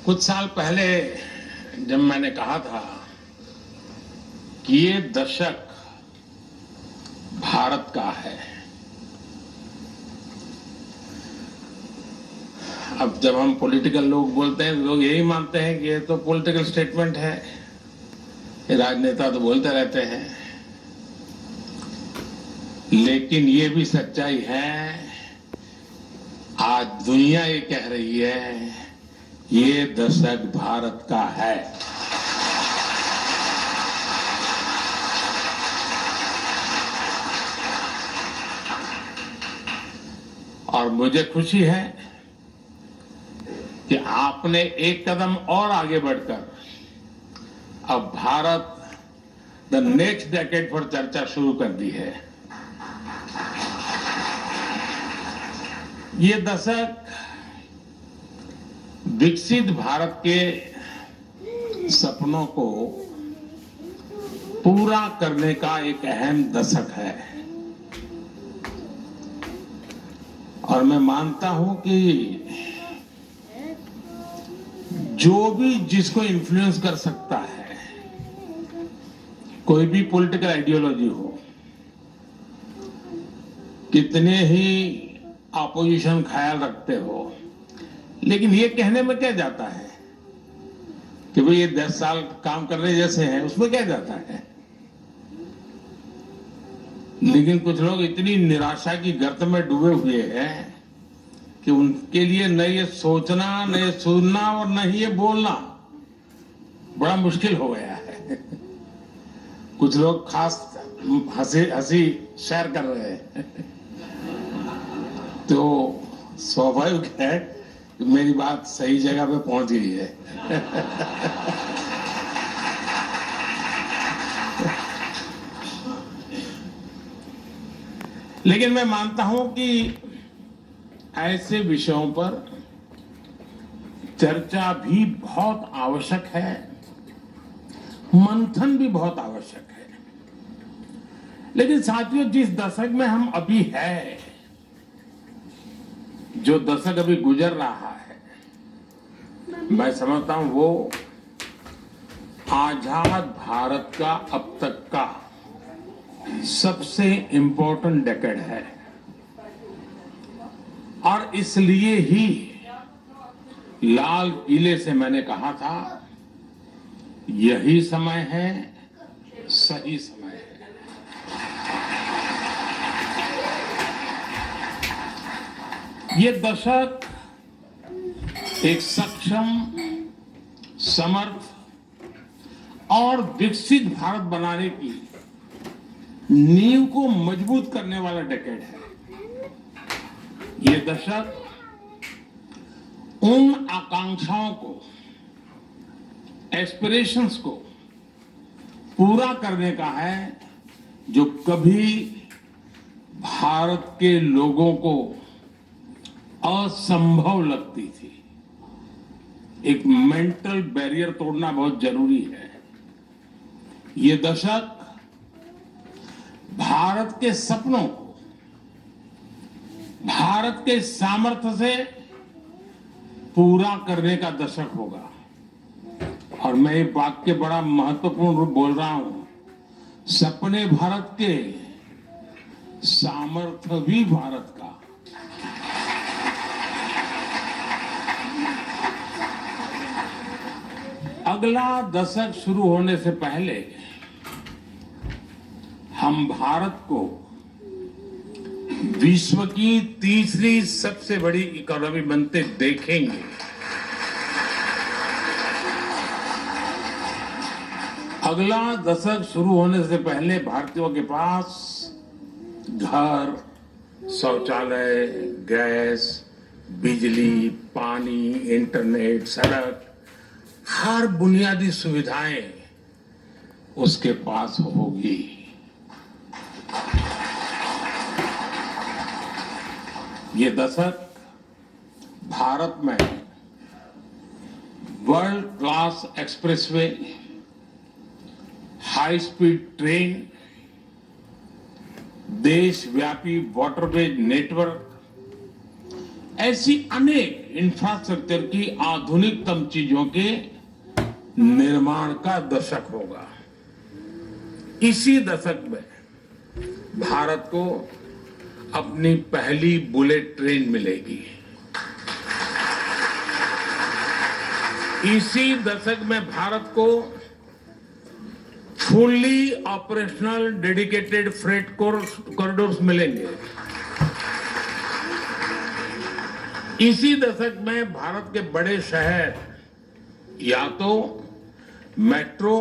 कुछ साल पहले जब मैंने कहा था कि ये दशक भारत का है, अब जब हम पॉलिटिकल लोग बोलते हैं, लोग यही मानते हैं कि ये तो पॉलिटिकल स्टेटमेंट है, ये राजनेता तो बोलते रहते हैं। लेकिन ये भी सच्चाई है, आज दुनिया ये कह रही है ये दशक भारत का है। और मुझे खुशी है कि आपने एक कदम और आगे बढ़कर अब भारत द नेक्स्ट डेकेड पर चर्चा शुरू कर दी है। ये दशक विकसित भारत के सपनों को पूरा करने का एक अहम दशक है। और मैं मानता हूं कि जो भी जिसको इन्फ्लुएंस कर सकता है, कोई भी पॉलिटिकल आइडियोलॉजी हो, कितने ही अपोजिशन ख्याल रखते हो, लेकिन ये कहने में क्या जाता है कि भाई ये 10 साल काम करने जैसे हैं, उसमें क्या जाता है। लेकिन कुछ लोग इतनी निराशा की गर्त में डूबे हुए हैं कि उनके लिए न ये सोचना, न ये सुनना और न ही ये बोलना बड़ा मुश्किल हो गया है। कुछ लोग खास हंसी शेयर कर रहे हैं। तो स्वाभाविक है कि मेरी बात सही जगह पे पहुंच गई है। लेकिन मैं मानता हूं कि ऐसे विषयों पर चर्चा भी बहुत आवश्यक है, मंथन भी बहुत आवश्यक है। लेकिन साथियों, जिस दशक में हम अभी हैं, जो दशक अभी गुजर रहा है, मैं समझता हूं वो आजाद भारत का अब तक का सबसे इंपॉर्टेंट डेकेड है। और इसलिए ही लाल किले से मैंने कहा था, यही समय है, सही समय है। ये दशक एक सक्षम, समर्थ और विकसित भारत बनाने की नींव को मजबूत करने वाला डेकेड है। ये दशक उन आकांक्षाओं को, एस्पिरेशंस को पूरा करने का है जो कभी भारत के लोगों को असंभव लगती थी। एक मेंटल बैरियर तोड़ना बहुत जरूरी है। ये दशक भारत के सपनों को, भारत के सामर्थ्य से पूरा करने का दशक होगा। और मैं ये वाक्य बड़ा महत्वपूर्ण रूप बोल रहा हूं, सपने भारत के, सामर्थ्य भी भारत का। अगला दशक शुरू होने से पहले हम भारत को विश्व की तीसरी सबसे बड़ी इकोनॉमी बनते देखेंगे। अगला दशक शुरू होने से पहले भारतीयों के पास घर, शौचालय, गैस, बिजली, पानी, इंटरनेट, सड़क, हर बुनियादी सुविधाएं उसके पास होगी। ये दशक भारत में world class expressway, high speed train, देशव्यापी वाटरवे नेटवर्क, ऐसी अनेक इंफ्रास्ट्रक्चर की आधुनिकतम चीजों के निर्माण का दशक होगा। इसी दशक में भारत को अपनी पहली बुलेट ट्रेन मिलेगी। इसी दशक में भारत को fully operational dedicated freight corridors मिलेंगे। इसी दशक में भारत के बड़े शहर या तो मेट्रो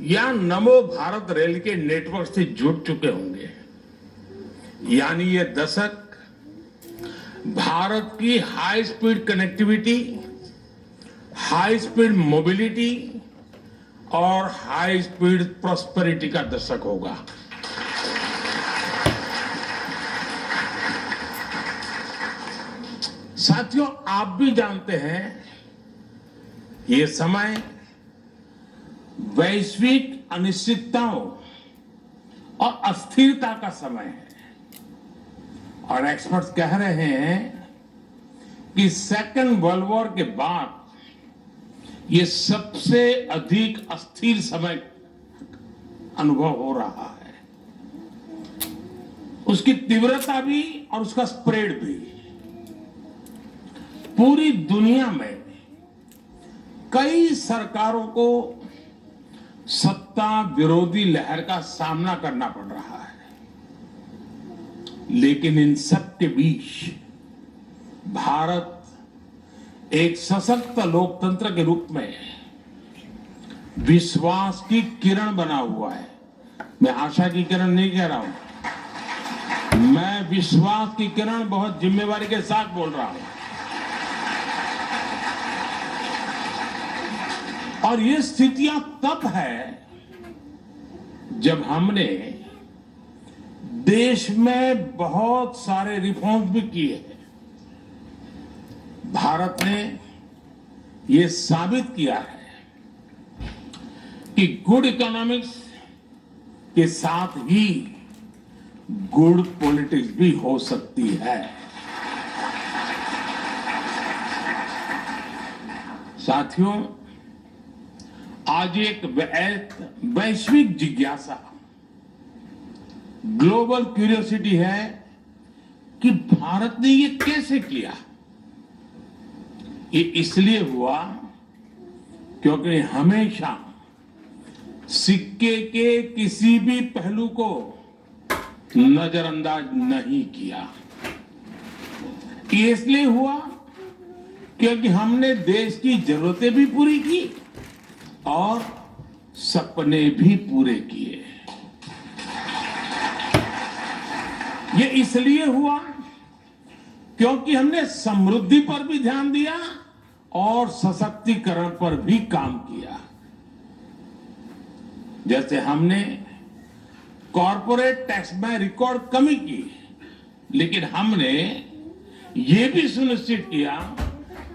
या नमो भारत रेल के नेटवर्क से जुड़ चुके होंगे। यानी ये दशक भारत की high speed connectivity, high speed mobility और हाई स्पीड प्रॉस्पेरिटी का दशक होगा। साथियों, आप भी जानते हैं ये समय वैश्विक अनिश्चितताओं और अस्थिरता का समय है और एक्सपर्ट्स कह रहे हैं कि सेकेंड वर्ल्ड वॉर के बाद ये सबसे अधिक अस्थिर समय अनुभव हो रहा है। उसकी तीव्रता भी और उसका स्प्रेड भी। पूरी दुनिया में कई सरकारों को सत्ता विरोधी लहर का सामना करना पड़ रहा है, लेकिन इन सब के बीच भारत एक सशक्त लोकतंत्र के रूप में विश्वास की किरण बना हुआ है। मैं आशा की किरण नहीं कह रहा हूं, मैं विश्वास की किरण बहुत जिम्मेवारी के साथ बोल रहा हूं। और ये स्थितियां तब है जब हमने देश में बहुत सारे रिफॉर्म्स भी किए हैं। भारत ने ये साबित किया है कि गुड इकोनॉमिक्स के साथ ही गुड पॉलिटिक्स भी हो सकती है। साथियों, आज एक वैश्विक जिज्ञासा, ग्लोबल क्यूरियोसिटी है कि भारत ने ये कैसे किया। ये इसलिए हुआ क्योंकि हमेशा सिक्के के किसी भी पहलू को नजरअंदाज नहीं किया। ये इसलिए हुआ क्योंकि हमने देश की जरूरतें भी पूरी की और सपने भी पूरे किए। ये इसलिए हुआ क्योंकि हमने समृद्धि पर भी ध्यान दिया और सशक्तिकरण पर भी काम किया। जैसे हमने कॉरपोरेट टैक्स में रिकॉर्ड कमी की, लेकिन हमने ये भी सुनिश्चित किया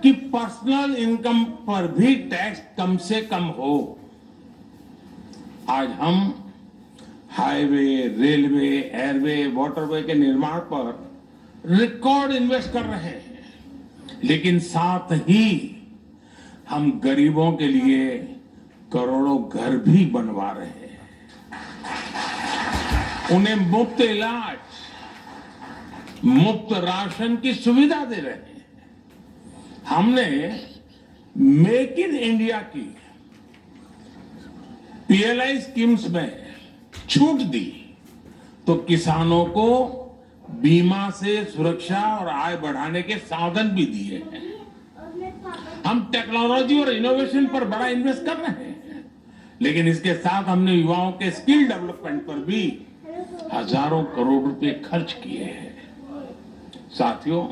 कि पर्सनल इनकम पर भी टैक्स कम से कम हो। आज हम हाईवे, रेलवे, एयरवे, वाटरवे के निर्माण पर रिकॉर्ड इन्वेस्ट कर रहे हैं, लेकिन साथ ही हम गरीबों के लिए करोड़ों घर भी बनवा रहे हैं। उन्हें मुफ्त इलाज, मुफ्त राशन की सुविधा दे रहे हैं। हमने मेक इन इंडिया की पीएलआई स्कीम्स में छूट दी तो किसानों को बीमा से सुरक्षा और आय बढ़ाने के साधन भी दिए हैं। हम टेक्नोलॉजी और इनोवेशन पर बड़ा इन्वेस्ट कर रहे हैं, लेकिन इसके साथ हमने युवाओं के स्किल डेवलपमेंट पर भी हजारों करोड़ रुपए खर्च किए हैं। साथियों,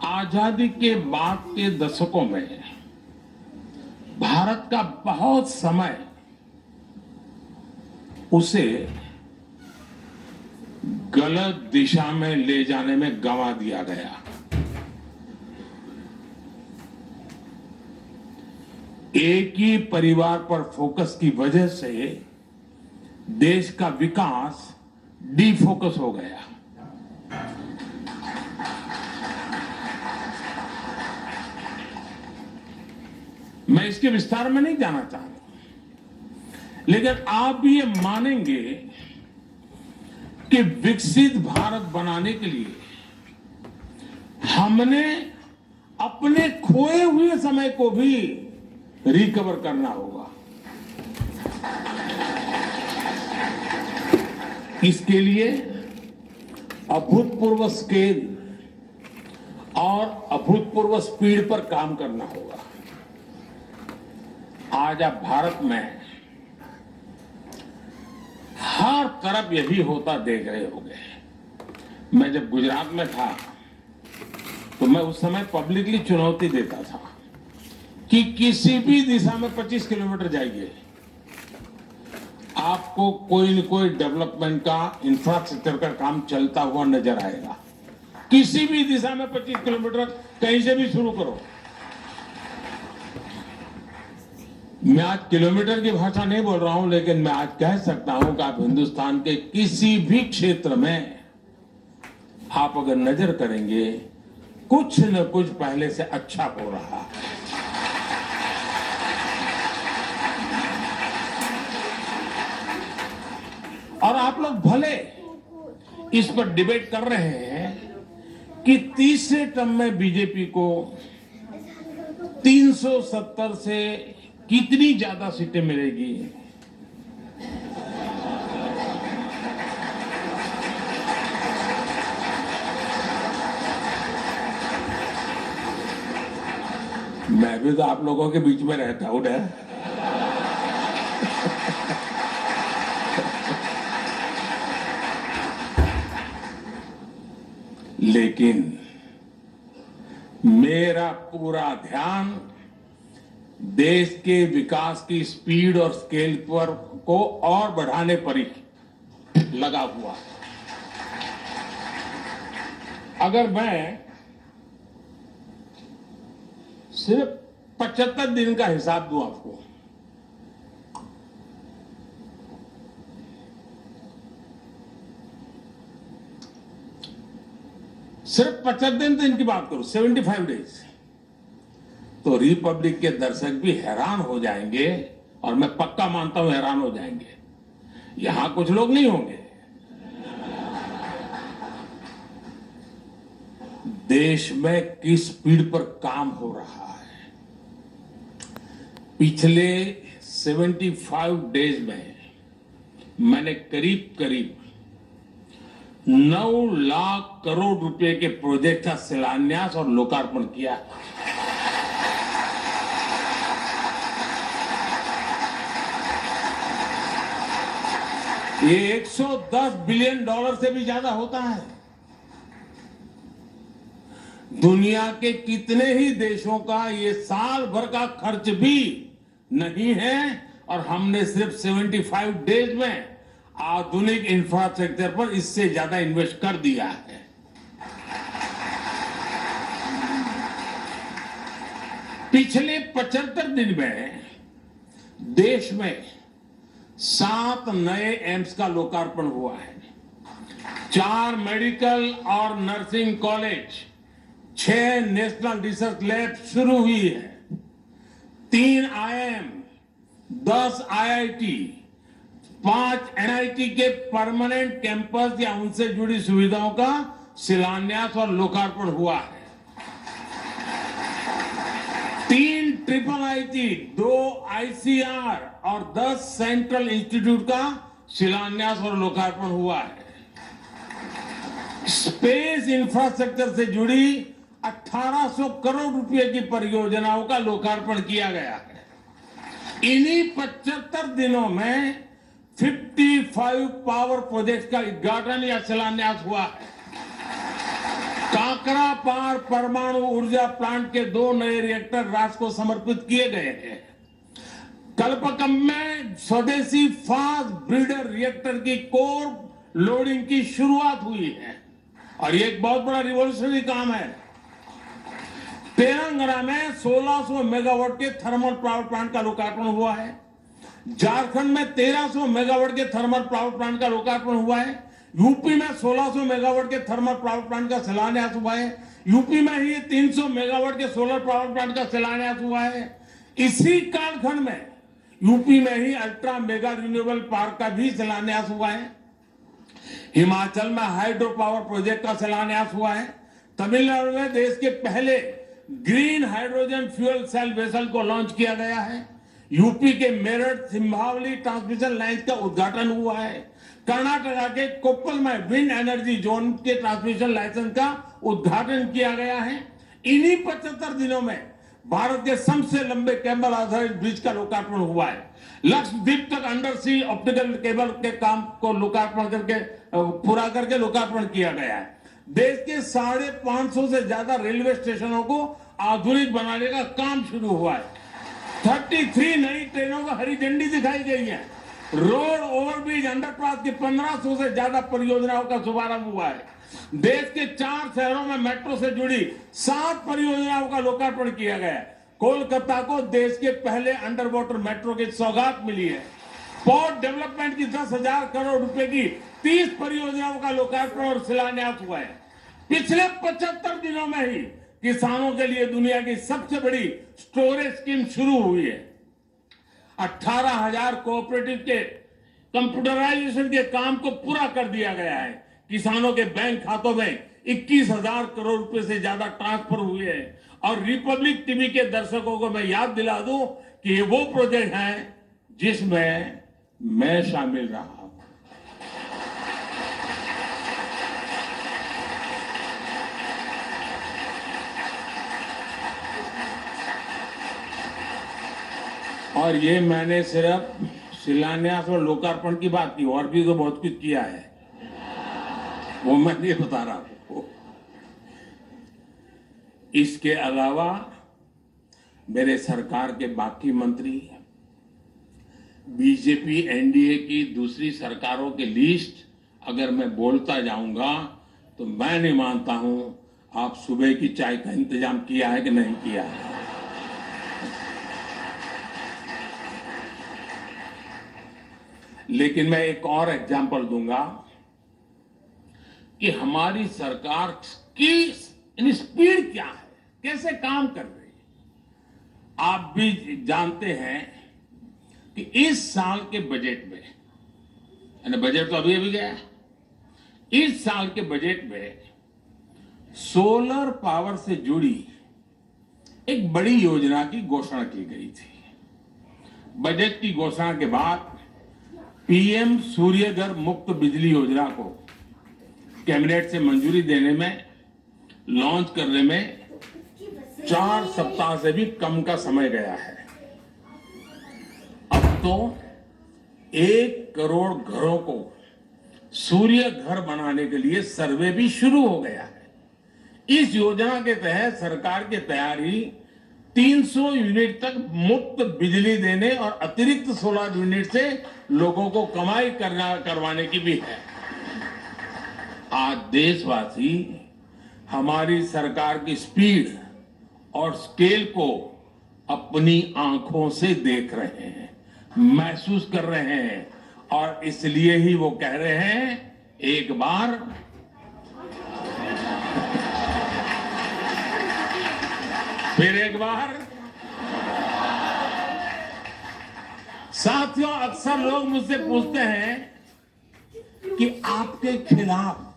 आजादी के बाद के दशकों में भारत का बहुत समय उसे गलत दिशा में ले जाने में गंवा दिया गया। एक ही परिवार पर फोकस की वजह से देश का विकास डिफोकस हो गया। मैं इसके विस्तार में नहीं जाना चाहता, लेकिन आप भी ये मानेंगे कि विकसित भारत बनाने के लिए हमने अपने खोए हुए समय को भी रिकवर करना होगा। इसके लिए अभूतपूर्व स्केल और अभूतपूर्व स्पीड पर काम करना होगा। आज आप भारत में हर तरफ यही होता देख रहे होंगे। मैं जब गुजरात में था तो मैं उस समय पब्लिकली चुनौती देता था कि किसी भी दिशा में 25 किलोमीटर जाइए, आपको कोई न कोई डेवलपमेंट का, इंफ्रास्ट्रक्चर का काम चलता हुआ नजर आएगा। किसी भी दिशा में 25 किलोमीटर कहीं से भी शुरू करो। मैं आज किलोमीटर की भाषा नहीं बोल रहा हूं, लेकिन मैं आज कह सकता हूं कि आप हिंदुस्तान के किसी भी क्षेत्र में आप अगर नजर करेंगे, कुछ न कुछ पहले से अच्छा हो रहा है। और आप लोग भले इस पर डिबेट कर रहे हैं कि तीसरे टर्म में बीजेपी को 370 से कितनी ज्यादा सीटें मिलेगी। मैं भी तो आप लोगों के बीच में रहता हूं ना। लेकिन मेरा पूरा ध्यान देश के विकास की स्पीड और स्केल पर को और बढ़ाने पर ही लगा हुआ है। अगर मैं सिर्फ 75 दिन का हिसाब दूं आपको, सिर्फ 75 दिन की बात करूं, 75 डेज, तो रिपब्लिक के दर्शक भी हैरान हो जाएंगे, और मैं पक्का मानता हूं हैरान हो जाएंगे। यहां कुछ लोग नहीं होंगे। देश में किस स्पीड पर काम हो रहा है। पिछले 75 डेज में मैंने करीब करीब 9 लाख करोड़ रुपए के प्रोजेक्ट का शिलान्यास और लोकार्पण किया। ये 110 बिलियन डॉलर से भी ज्यादा होता है। दुनिया के कितने ही देशों का ये साल भर का खर्च भी नहीं है, और हमने सिर्फ 75 डेज में आधुनिक इंफ्रास्ट्रक्चर पर इससे ज्यादा इन्वेस्ट कर दिया है। पिछले 75 दिन में देश में 7 नए एम्स का लोकार्पण हुआ है, 4 मेडिकल और nursing college, 6 national research lab शुरू हुई है, 3 IIM, 10 IIT, 5 NIT के परमानेंट कैंपस या उनसे जुड़ी सुविधाओं का शिलान्यास और लोकार्पण हुआ है, 3 IIIT, 2 ICR और 10 सेंट्रल इंस्टीट्यूट का शिलान्यास और लोकार्पण हुआ है। स्पेस इंफ्रास्ट्रक्चर से जुड़ी 1800 करोड़ रुपए की परियोजनाओं का लोकार्पण किया गया है। इन्हीं 75 दिनों में 55 पावर प्रोजेक्ट का उद्घाटन या शिलान्यास हुआ है। काकरा पार परमाणु ऊर्जा प्लांट के 2 नए रिएक्टर राष्ट्र को समर्पित किए गए हैं। कल्पकम में स्वदेशी फास्ट ब्रीडर रिएक्टर की कोर लोडिंग की शुरुआत हुई है, और ये एक बहुत बड़ा रिवॉल्यूशनरी काम है। तेलंगाना में 1600 मेगावाट के थर्मल पावर प्लांट का लोकार्पण हुआ है। झारखंड में 1300 मेगावाट के थर्मल पावर प्लांट का लोकार्पण हुआ है। यूपी में 1600 मेगावाट के थर्मल पावर प्लांट का शिलान्यास हुआ है। यूपी में ही 300 मेगावाट के सोलर पावर प्लांट का शिलान्यास हुआ है। इसी कालखंड में यूपी में ही अल्ट्रा मेगा रिन्यूएबल पार्क का भी शिलान्यास हुआ है। हिमाचल में हाइड्रो पावर प्रोजेक्ट का शिलान्यास हुआ है। तमिलनाडु में देश के पहले green hydrogen fuel cell vessel को लॉन्च किया गया है। यूपी के मेरठ सिंभावली ट्रांसमिशन लाइन का उद्घाटन हुआ है। कर्नाटक के कोप्पल में विंड एनर्जी जोन के ट्रांसमिशन लाइसेंस का उद्घाटन किया गया है। इन्हीं 75 दिनों में भारत के सबसे लंबे केबल आधारित ब्रिज का लोकार्पण हुआ है। लक्षद्वीप तक अंडर सी ऑप्टिकल केबल के काम को लोकार्पण करके पूरा करके लोकार्पण किया गया है। देश के 550 से ज्यादा रेलवे स्टेशनों को आधुनिक बनाने का काम शुरू हुआ है। 33 नई ट्रेनों को हरी झंडी दिखाई गई है। रोड ओवरब्रिज अंडरपास की 1500 से ज्यादा परियोजनाओं का शुभारंभ हुआ है। देश के 4 शहरों में मेट्रो से जुड़ी 7 परियोजनाओं का लोकार्पण किया गया है। कोलकाता को देश के पहले अंडर वाटर मेट्रो की सौगात मिली है। पोर्ट डेवलपमेंट की 10,000 करोड़ रुपए की 30 परियोजनाओं का लोकार्पण और शिलान्यास हुआ है। पिछले 75 दिनों में ही किसानों के लिए दुनिया की सबसे बड़ी स्टोरेज स्कीम शुरू हुई है। 18,000 कोऑपरेटिव के कंप्यूटराइजेशन के काम को पूरा कर दिया गया है। किसानों के बैंक खातों में 21,000 करोड़ रुपए से ज्यादा ट्रांसफर हुए हैं। और रिपब्लिक टीवी के दर्शकों को मैं याद दिला दूं कि ये वो प्रोजेक्ट है जिसमें मैं शामिल रहा। और ये मैंने सिर्फ शिलान्यास और लोकार्पण की बात की, और भी तो बहुत कुछ किया है, वो मैं नहीं बता रहा हूं। इसके अलावा मेरे सरकार के बाकी मंत्री, बीजेपी एनडीए की दूसरी सरकारों की लिस्ट अगर मैं बोलता जाऊंगा तो मैं नहीं मानता हूं आप सुबह की चाय का इंतजाम किया है कि नहीं किया है। लेकिन मैं एक और एग्जांपल दूंगा कि हमारी सरकार की स्पीड क्या है, कैसे काम कर रही है। आप भी जानते हैं कि इस साल के बजट में, यानी बजट तो अभी गया है, इस साल के बजट में सोलर पावर से जुड़ी एक बड़ी योजना की घोषणा की गई थी। बजट की घोषणा के बाद पीएम सूर्यघर मुफ्त बिजली योजना को कैबिनेट से मंजूरी देने में, लॉन्च करने में 4 सप्ताह से भी कम का समय गया है। अब तो 1 करोड़ घरों को सूर्य घर बनाने के लिए सर्वे भी शुरू हो गया है। इस योजना के तहत सरकार की तैयारी 300 यूनिट तक मुफ्त बिजली देने और अतिरिक्त सोलर यूनिट से लोगों को कमाई करवाने की भी है। आज देशवासी हमारी सरकार की स्पीड और स्केल को अपनी आंखों से देख रहे हैं, महसूस कर रहे हैं, और इसलिए ही वो कह रहे हैं एक बार फिर एक बार। साथियों, अक्सर लोग मुझसे पूछते हैं कि आपके खिलाफ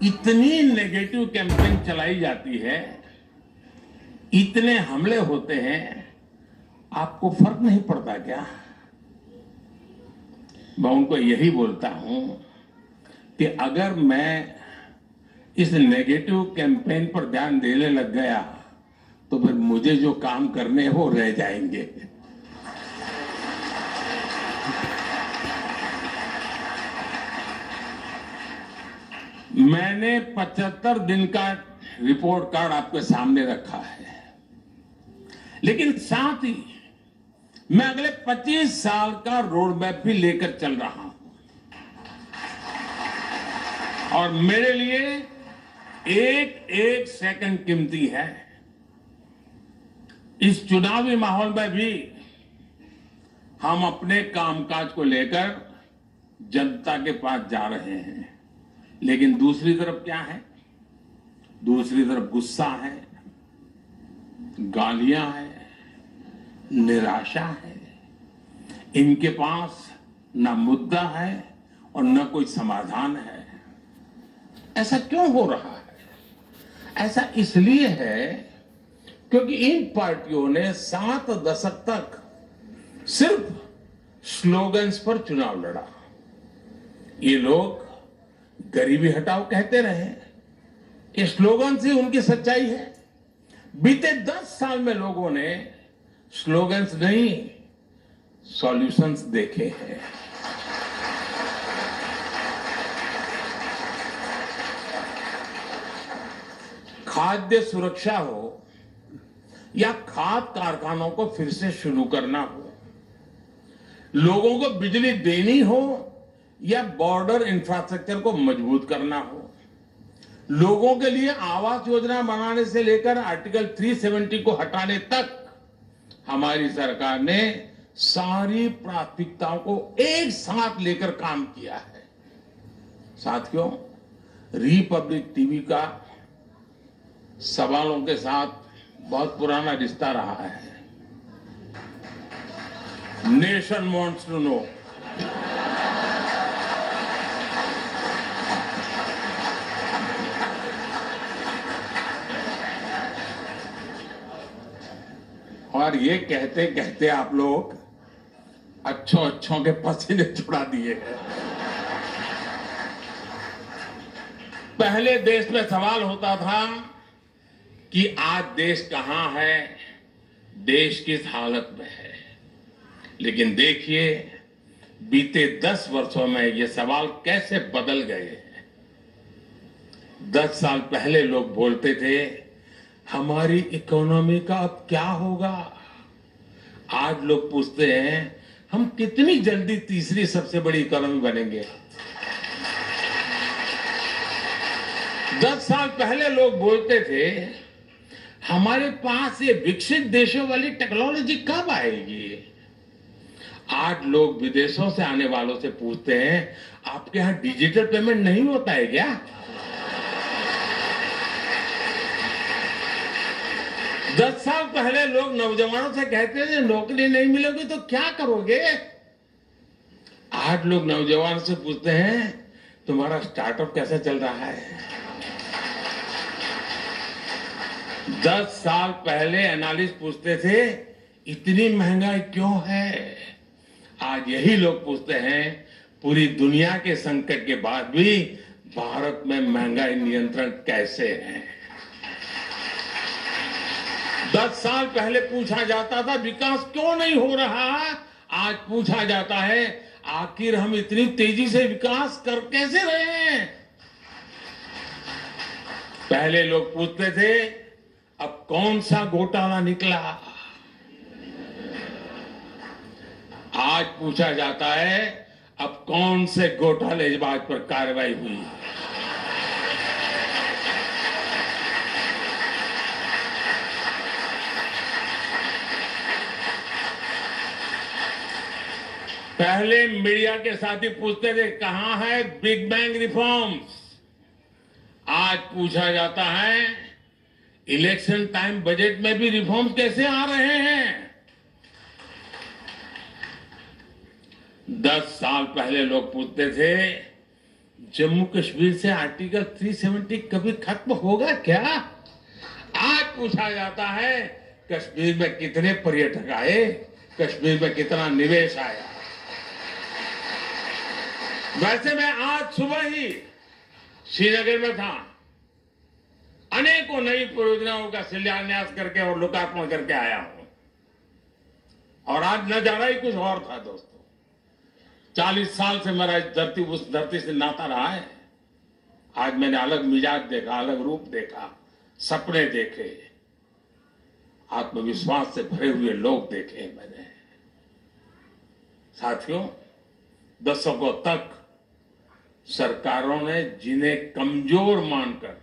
इतनी नेगेटिव कैंपेन चलाई जाती है, इतने हमले होते हैं, आपको फर्क नहीं पड़ता क्या? मैं उनको यही बोलता हूं कि अगर मैं इस नेगेटिव कैंपेन पर ध्यान देने लग गया तो फिर मुझे जो काम करने हैं वो रह जाएंगे। मैंने 75 दिन का रिपोर्ट कार्ड आपके सामने रखा है, लेकिन साथ ही मैं अगले 25 साल का रोड मैप भी लेकर चल रहा हूं। और मेरे लिए एक एक सेकंड कीमती है। इस चुनावी माहौल में भी हम अपने कामकाज को लेकर जनता के पास जा रहे हैं, लेकिन दूसरी तरफ क्या है? दूसरी तरफ गुस्सा है, गालियां हैं, निराशा है। इनके पास न मुद्दा है और न कोई समाधान है। ऐसा क्यों हो रहा है? ऐसा इसलिए है क्योंकि इन पार्टियों ने 7 दशक तक सिर्फ स्लोगन्स पर चुनाव लड़ा। ये लोग गरीबी हटाओ कहते रहे, ये स्लोगन से उनकी सच्चाई है। बीते 10 साल में लोगों ने स्लोगन्स नहीं, सॉल्यूशंस देखे हैं। खाद्य सुरक्षा हो या खाद्य कारखानों को फिर से शुरू करना हो, लोगों को बिजली देनी हो या बॉर्डर इंफ्रास्ट्रक्चर को मजबूत करना हो, लोगों के लिए आवास योजना बनाने से लेकर आर्टिकल 370 को हटाने तक हमारी सरकार ने सारी प्राथमिकताओं को एक साथ लेकर काम किया है। साथियों, रिपब्लिक टीवी का सवालों के साथ बहुत पुराना रिश्ता रहा है। Nation wants to know. और ये कहते कहते आप लोग अच्छों के पसीने छुड़ा दिए हैं। पहले देश में सवाल होता था कि आज देश कहां है, देश किस हालत में है। लेकिन देखिए, बीते 10 वर्षों में ये सवाल कैसे बदल गए हैं। 10 साल पहले लोग बोलते थे हमारी इकोनॉमी का अब क्या होगा। आज लोग पूछते हैं हम कितनी जल्दी तीसरी सबसे बड़ी इकोनॉमी बनेंगे। 10 साल पहले लोग बोलते थे हमारे पास ये विकसित देशों वाली टेक्नोलॉजी कब आएगी। आज लोग विदेशों से आने वालों से पूछते हैं आपके यहां डिजिटल पेमेंट नहीं होता है क्या। 10 साल पहले लोग नौजवानों से कहते थे नौकरी नहीं मिलेगी तो क्या करोगे। आज लोग नौजवानों से पूछते हैं तुम्हारा स्टार्टअप कैसा चल रहा है। 10 साल पहले एनालिस्ट पूछते थे इतनी महंगाई क्यों है। आज यही लोग पूछते हैं पूरी दुनिया के संकट के बाद भी भारत में महंगाई नियंत्रण कैसे है। 10 साल पहले पूछा जाता था विकास क्यों नहीं हो रहा, आज पूछा जाता है आखिर हम इतनी तेजी से विकास कर कैसे रहे हैं। पहले लोग पूछते थे अब कौन सा घोटाला निकला, आज पूछा जाता है अब कौन से घोटालेबाज पर कार्रवाई हुई। पहले मीडिया के साथी पूछते थे कहां है बिग बैंग रिफॉर्म्स, आज पूछा जाता है इलेक्शन टाइम बजट में भी रिफॉर्म्स कैसे आ रहे हैं। 10 साल पहले लोग पूछते थे जम्मू कश्मीर से आर्टिकल 370 कभी खत्म होगा क्या, आज पूछा जाता है कश्मीर में कितने पर्यटक आए, कश्मीर में कितना निवेश आया। वैसे मैं आज सुबह ही श्रीनगर में था, अनेकों नई परियोजनाओं का शिलान्यास करके और लोकार्पण करके आया हूं। और आज नजारा ही कुछ और था दोस्तों। 40 साल से मेरा उस धरती से नाता रहा है। आज मैंने अलग मिजाज देखा, अलग रूप देखा, सपने देखे, आत्मविश्वास से भरे हुए लोग देखे मैंने। साथियों, दशकों तक सरकारों ने जिन्हें कमजोर मानकर,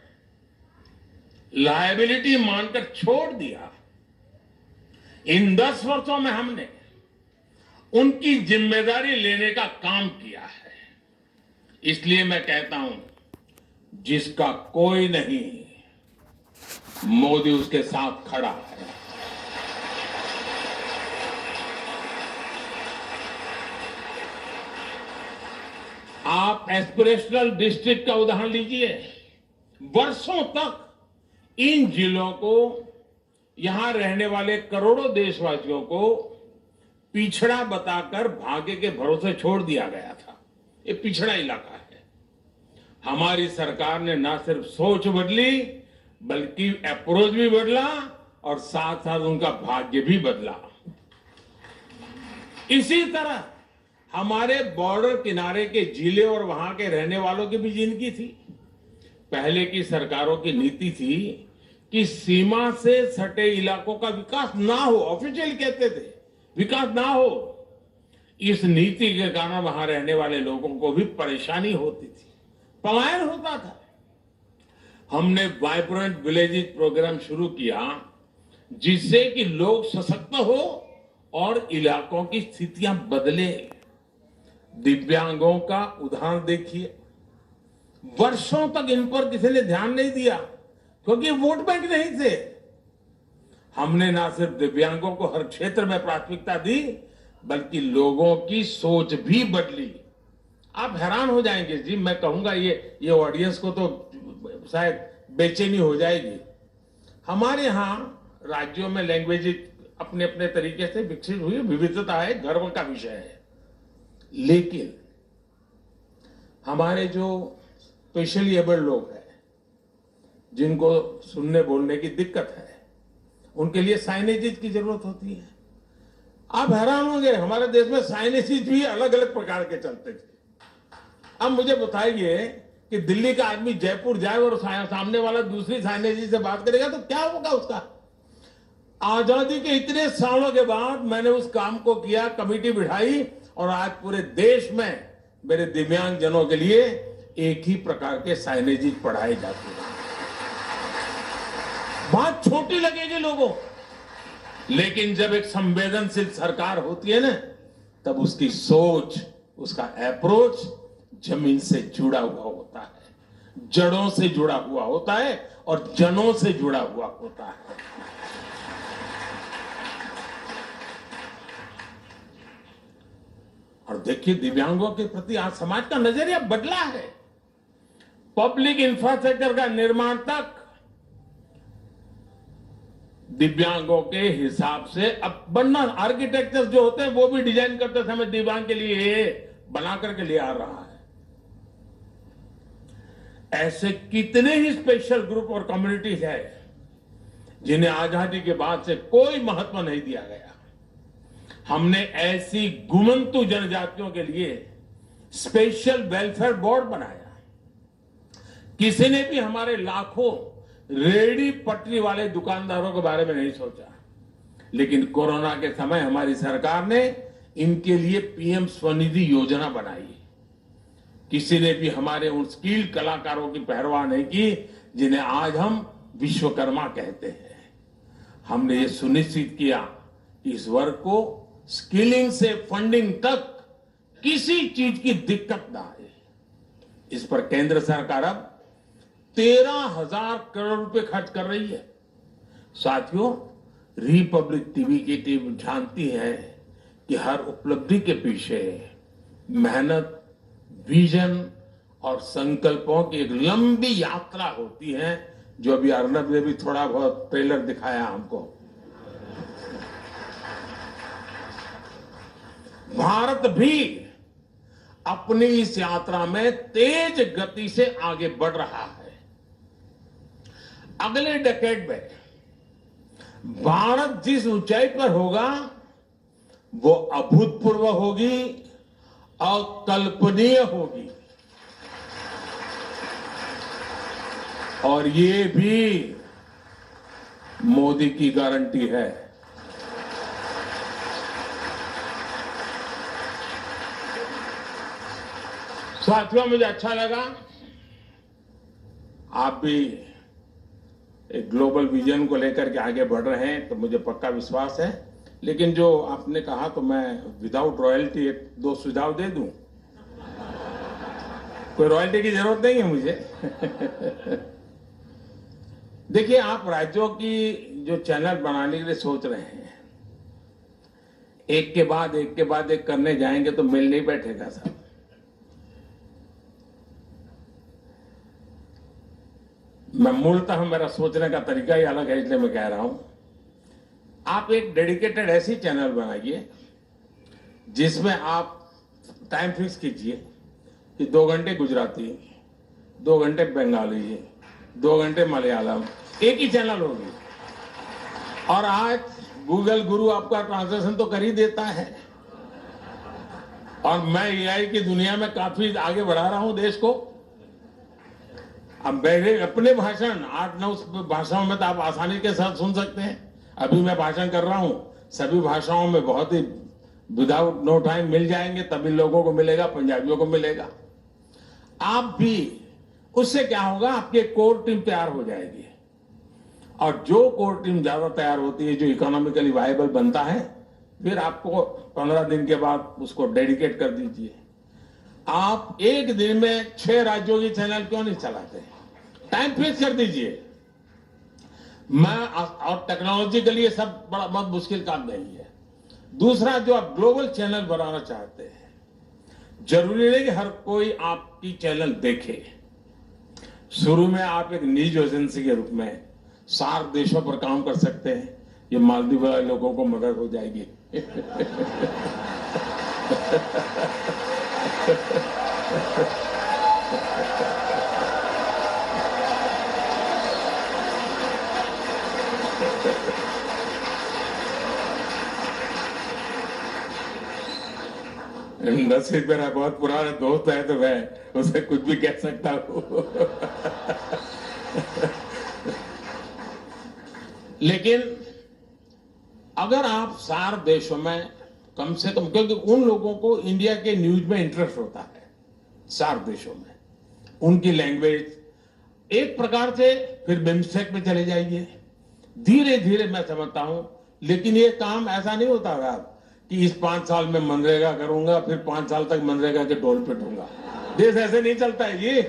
लायबिलिटी मानकर छोड़ दिया, इन 10 वर्षों में हमने उनकी जिम्मेदारी लेने का काम किया है। इसलिए मैं कहता हूं जिसका कोई नहीं मोदी उसके साथ खड़ा है। आप एस्पिरेशनल डिस्ट्रिक्ट का उदाहरण लीजिए। वर्षों तक इन जिलों को, यहां रहने वाले करोड़ों देशवासियों को पिछड़ा बताकर भाग्य के भरोसे छोड़ दिया गया था। ये पिछड़ा इलाका है। हमारी सरकार ने ना सिर्फ सोच बदली, बल्कि अप्रोच भी बदला और साथ साथ उनका भाग्य भी बदला। इसी तरह हमारे बॉर्डर किनारे के जिले और वहां के रहने वालों की भी जिंदगी थी। पहले की सरकारों की नीति थी कि सीमा से सटे इलाकों का विकास ना हो। ऑफिशियल कहते थे विकास ना हो। इस नीति के कारण वहां रहने वाले लोगों को भी परेशानी होती थी, पलायन होता था। हमने वाइब्रेंट विलेजेस प्रोग्राम शुरू किया, जिससे कि लोग सशक्त हो और इलाकों की स्थितियां बदले। दिव्यांगों का उदाहरण देखिए। वर्षों तक इन पर किसी ने ध्यान नहीं दिया, क्योंकि वोट बैंक नहीं थे। हमने ना सिर्फ दिव्यांगों को हर क्षेत्र में प्राथमिकता दी, बल्कि लोगों की सोच भी बदली। आप हैरान हो जाएंगे जी, मैं कहूंगा ये ऑडियंस को तो शायद बेचैनी हो जाएगी। हमारे यहां राज्यों में लैंग्वेज अपने अपने तरीके से विकसित हुई, विविधता है, गर्व का विषय है। लेकिन हमारे जो स्पेशली एबल्ड लोग हैं, जिनको सुनने बोलने की दिक्कत है, उनके लिए साइनेजेस की जरूरत होती है। आप हैरान होंगे, हमारे देश में साइनेजेस भी अलग अलग प्रकार के चलते थे। अब मुझे बताइए कि दिल्ली का आदमी जयपुर जाए और सामने वाला दूसरी साइनेजेस से बात करेगा तो क्या होगा उसका। आजादी के इतने सालों के बाद मैंने उस काम को किया, कमेटी बिठाई, और आज पूरे देश में मेरे दिव्यांग जनों के लिए एक ही प्रकार के साइनेजेस पढ़ाए जाते हैं। बात छोटी लगेगी लोगों, लेकिन जब एक संवेदनशील सरकार होती है ना, तब उसकी सोच, उसका अप्रोच जमीन से जुड़ा हुआ होता है, जड़ों से जुड़ा हुआ होता है और जनों से जुड़ा हुआ होता है। और देखिए, दिव्यांगों के प्रति आज समाज का नजरिया बदला है। पब्लिक इंफ्रास्ट्रक्चर का निर्माण तक दिव्यांगों के हिसाब से अब बनना। आर्किटेक्चर जो होते हैं वो भी डिजाइन करते समय दिव्यांग के लिए बना करके ले आ रहा है। ऐसे कितने ही स्पेशल ग्रुप और कम्युनिटीज है जिन्हें आजादी के बाद से कोई महत्व नहीं दिया गया। हमने ऐसी गुमंतु जनजातियों के लिए स्पेशल वेलफेयर बोर्ड बनाया। किसी ने भी हमारे लाखों रेडी पटरी वाले दुकानदारों के बारे में नहीं सोचा, लेकिन कोरोना के समय हमारी सरकार ने इनके लिए पीएम स्वनिधि योजना बनाई। किसी ने भी हमारे उन स्किल्ड कलाकारों की परवाह नहीं की जिन्हें आज हम विश्वकर्मा कहते हैं। हमने ये सुनिश्चित किया कि इस वर्ग को स्किलिंग से फंडिंग तक किसी चीज की दिक्कत ना आए। इस पर केंद्र सरकार अब 13,000 करोड़ रुपए खर्च कर रही है। साथियों, रिपब्लिक टीवी की टीम जानती है कि हर उपलब्धि के पीछे मेहनत, विजन और संकल्पों की एक लंबी यात्रा होती है, जो अभी अर्नब ने भी थोड़ा बहुत ट्रेलर दिखाया हमको। भारत भी अपनी इस यात्रा में तेज गति से आगे बढ़ रहा है। अगले डेकेड में भारत जिस ऊंचाई पर होगा वो अभूतपूर्व होगी, अकल्पनीय होगी। और ये भी मोदी की गारंटी है। साथियों, मुझे अच्छा लगा आप भी एक ग्लोबल विजन को लेकर के आगे बढ़ रहे हैं, तो मुझे पक्का विश्वास है। लेकिन जो आपने कहा, तो मैं विदाउट रॉयल्टी एक दो सुझाव दे दूं। कोई रॉयल्टी की जरूरत नहीं है मुझे। देखिए, आप राज्यों की जो चैनल बनाने के लिए सोच रहे हैं, एक के बाद एक करने जाएंगे तो मिल नहीं बैठेगा साहब। मैं मूलतः मेरा सोचने का तरीका ही अलग है, इसलिए मैं कह रहा हूं, आप एक डेडिकेटेड ऐसी चैनल बनाइए जिसमें आप टाइम फिक्स कीजिए कि 2 घंटे गुजराती, 2 घंटे बंगाली, 2 घंटे मलयालम, एक ही चैनल होगी। और आज गूगल गुरु आपका ट्रांसलेशन तो कर ही देता है, और मैं एआई की दुनिया में काफी आगे बढ़ा रहा हूं देश को। अब मेरे अपने भाषण 8-9 भाषाओं में तो आप आसानी के साथ सुन सकते हैं। अभी मैं भाषण कर रहा हूं, सभी भाषाओं में बहुत ही विदाउट नो टाइम मिल जाएंगे। तमिल लोगों को मिलेगा, पंजाबियों को मिलेगा। आप भी, उससे क्या होगा, आपकी कोर टीम तैयार हो जाएगी, और जो कोर टीम ज्यादा तैयार होती है, जो इकोनॉमिकली वायबल बनता है, फिर आपको 15 दिन के बाद उसको डेडिकेट कर दीजिए। आप एक दिन में 6 राज्यों की चैनल क्यों नहीं चलाते? टाइम फिक्स कर दीजिए। और टेक्नोलॉजी के लिए सब बड़ा बहुत मुश्किल काम नहीं है। दूसरा, जो आप ग्लोबल चैनल बनाना चाहते हैं, जरूरी नहीं कि हर कोई आपकी चैनल देखे। शुरू में आप एक न्यूज एजेंसी के रूप में 7 देशों पर काम कर सकते हैं। ये मालदीव वाले लोगों को मदद हो जाएगी। नसीब मेरा बहुत पुराना दोस्त है, तो मैं उसे कुछ भी कह सकता हूं। लेकिन अगर आप 4 देशों में कम से कम, क्योंकि उन लोगों को इंडिया के न्यूज में इंटरेस्ट होता है 4 देशों में, उनकी लैंग्वेज एक प्रकार से, फिर बिम्स्टेक में चले जाइए। धीरे धीरे मैं समझता हूं, लेकिन ये काम ऐसा नहीं होता है कि इस 5 साल में मनरेगा करूंगा, फिर 5 साल तक मनरेगा के डोल पिटूंगा। देश ऐसे नहीं चलता है जी।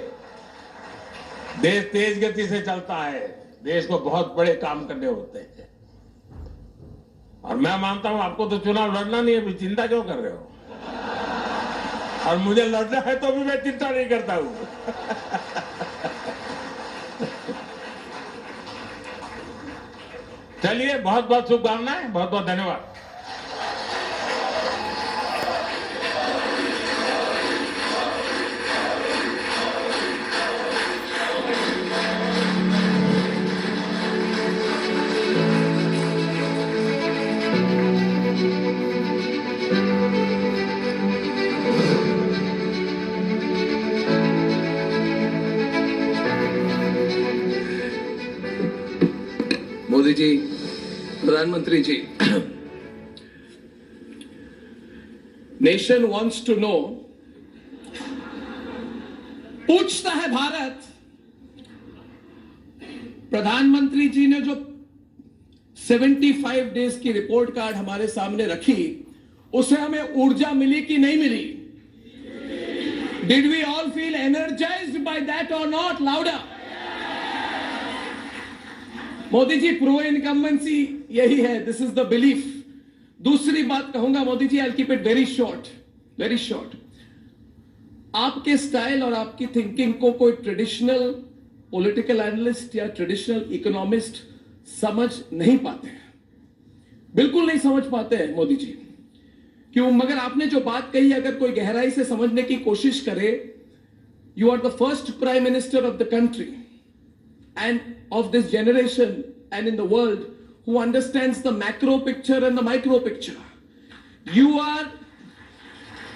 देश तेज गति से चलता है। देश को बहुत बड़े काम करने होते हैं। और मैं मानता हूं आपको तो चुनाव लड़ना नहीं है, भी चिंता क्यों कर रहे हो? और मुझे लड़ना है तो भी मैं चिंता नहीं करता हूं। चलिए, बहुत बहुत शुभकामनाएं, बहुत बहुत धन्यवाद। मोदी जी, प्रधानमंत्री जी, नेशन वांट्स टू नो, पूछता है भारत, प्रधानमंत्री जी ने जो 75 डेज की रिपोर्ट कार्ड हमारे सामने रखी, उसे हमें ऊर्जा मिली कि नहीं मिली? Did we all feel energised by that or not? Louder. Modi ji, pro incumbency यही है, दिस इज द बिलीफ। दूसरी बात कहूंगा Modi ji, I will keep it very short, very short. आपके स्टाइल और आपकी थिंकिंग को कोई ट्रेडिशनल पॉलिटिकल एनालिस्ट या ट्रेडिशनल इकोनॉमिस्ट समझ नहीं पाते हैं, बिल्कुल नहीं समझ पाते हैं मोदी जी। क्यों? मगर आपने जो बात कही, अगर कोई गहराई से समझने की कोशिश करे, you are the first prime minister of the country and of this generation and in the world who understands the macro picture and the micro picture. You are,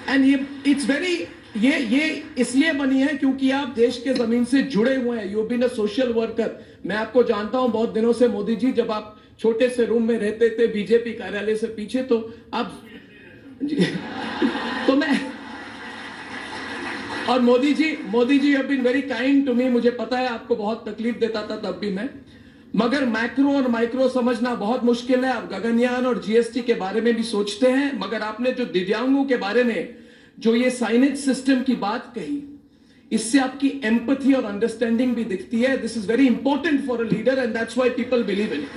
and it's very, ये इसलिए बनी है क्योंकि आप देश के जमीन से जुड़े हुए हैं। You been a social worker. मैं आपको जानता हूं बहुत दिनों से मोदी जी, जब आप छोटे से रूम में रहते थे बीजेपी कार्यालय से पीछे, तो आप तो मैं, और Modi ji have been very kind to me. मुझे पता है आपको बहुत तकलीफ देता था तब भी मैं, मगर मैक्रो और माइक्रो समझना बहुत मुश्किल है। आप गगनयान और जीएसटी के बारे में भी सोचते हैं, मगर आपने जो दिव्यांगों के बारे में जो ये साइनेज सिस्टम की बात कही, इससे आपकी एम्पैथी और अंडरस्टैंडिंग भी दिखती है। This is very important for a leader and that's why people believe in it.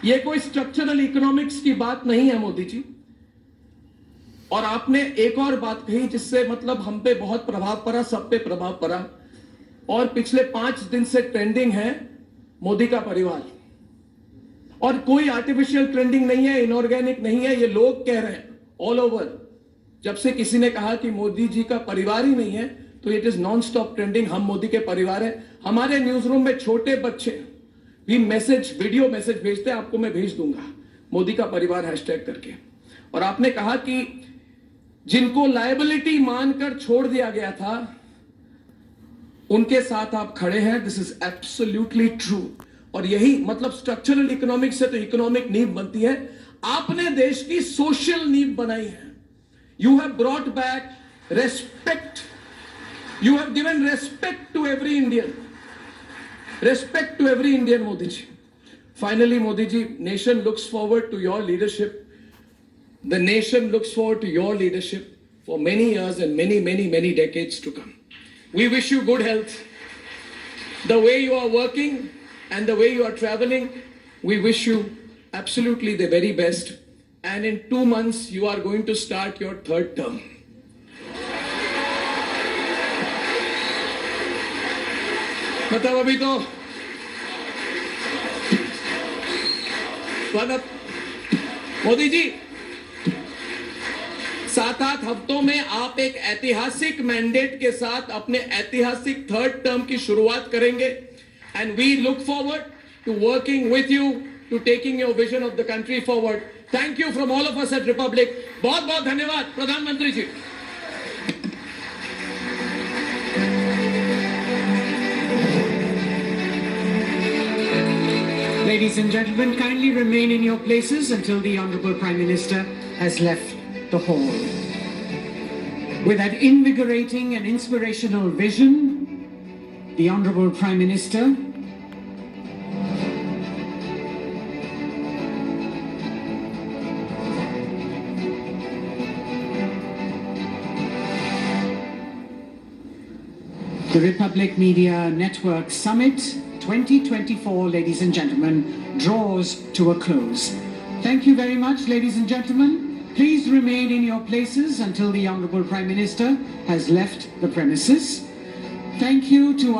ये कोई स्ट्रक्चरल इकोनॉमिक्स की बात नहीं है मोदी जी। और आपने एक और बात कही जिससे मतलब हम पे बहुत प्रभाव पड़ा, सब पे प्रभाव पड़ा, और पिछले 5 दिन से ट्रेंडिंग है मोदी का परिवार। और कोई आर्टिफिशियल ट्रेंडिंग नहीं है, इनऑर्गेनिक नहीं है, ये लोग कह रहे हैं ऑल ओवर। जब से किसी ने कहा कि मोदी जी का परिवार ही नहीं है, तो it is non stop trending, हम मोदी के परिवार है। हमारे न्यूज रूम में छोटे बच्चे भी मैसेज, वीडियो मैसेज भेजते हैं, आपको मैं भेज दूंगा, मोदी का परिवार हैशटैग करके। और आपने कहा कि जिनको लायबिलिटी मानकर छोड़ दिया गया था उनके साथ आप खड़े हैं। This is absolutely true. और यही मतलब स्ट्रक्चरल इकोनॉमिक्स से तो इकोनॉमिक नींव बनती है, आपने देश की सोशल नींव बनाई है। You have brought back respect, you have given respect to every Indian, respect to every Indian Modi ji. Finally Modi ji, nation looks forward to your leadership. The nation looks forward to your leadership for many years and many, many, many decades to come. We wish you good health. The way you are working and the way you are traveling, we wish you absolutely the very best. And in 2 months, you are going to start your 3rd term. मतलब अभी तो मोदी जी 7-8 हफ्तों में आप एक ऐतिहासिक mandate के साथ अपने ऐतिहासिक 3rd टर्म की शुरुआत करेंगे। And we look forward to working with you to taking your vision of the country forward. Thank you from all of us at Republic. बहुत बहुत धन्यवाद प्रधानमंत्री जी। Ladies and gentlemen, kindly remain in your places until the Honorable Prime Minister has left the hall. With that invigorating and inspirational vision, the Honorable Prime Minister the Republic Media Network Summit 2024, ladies and gentlemen, draws to a close. Thank you very much, ladies and gentlemen. Please remain in your places until the Honorable Prime Minister has left the premises. Thank you to our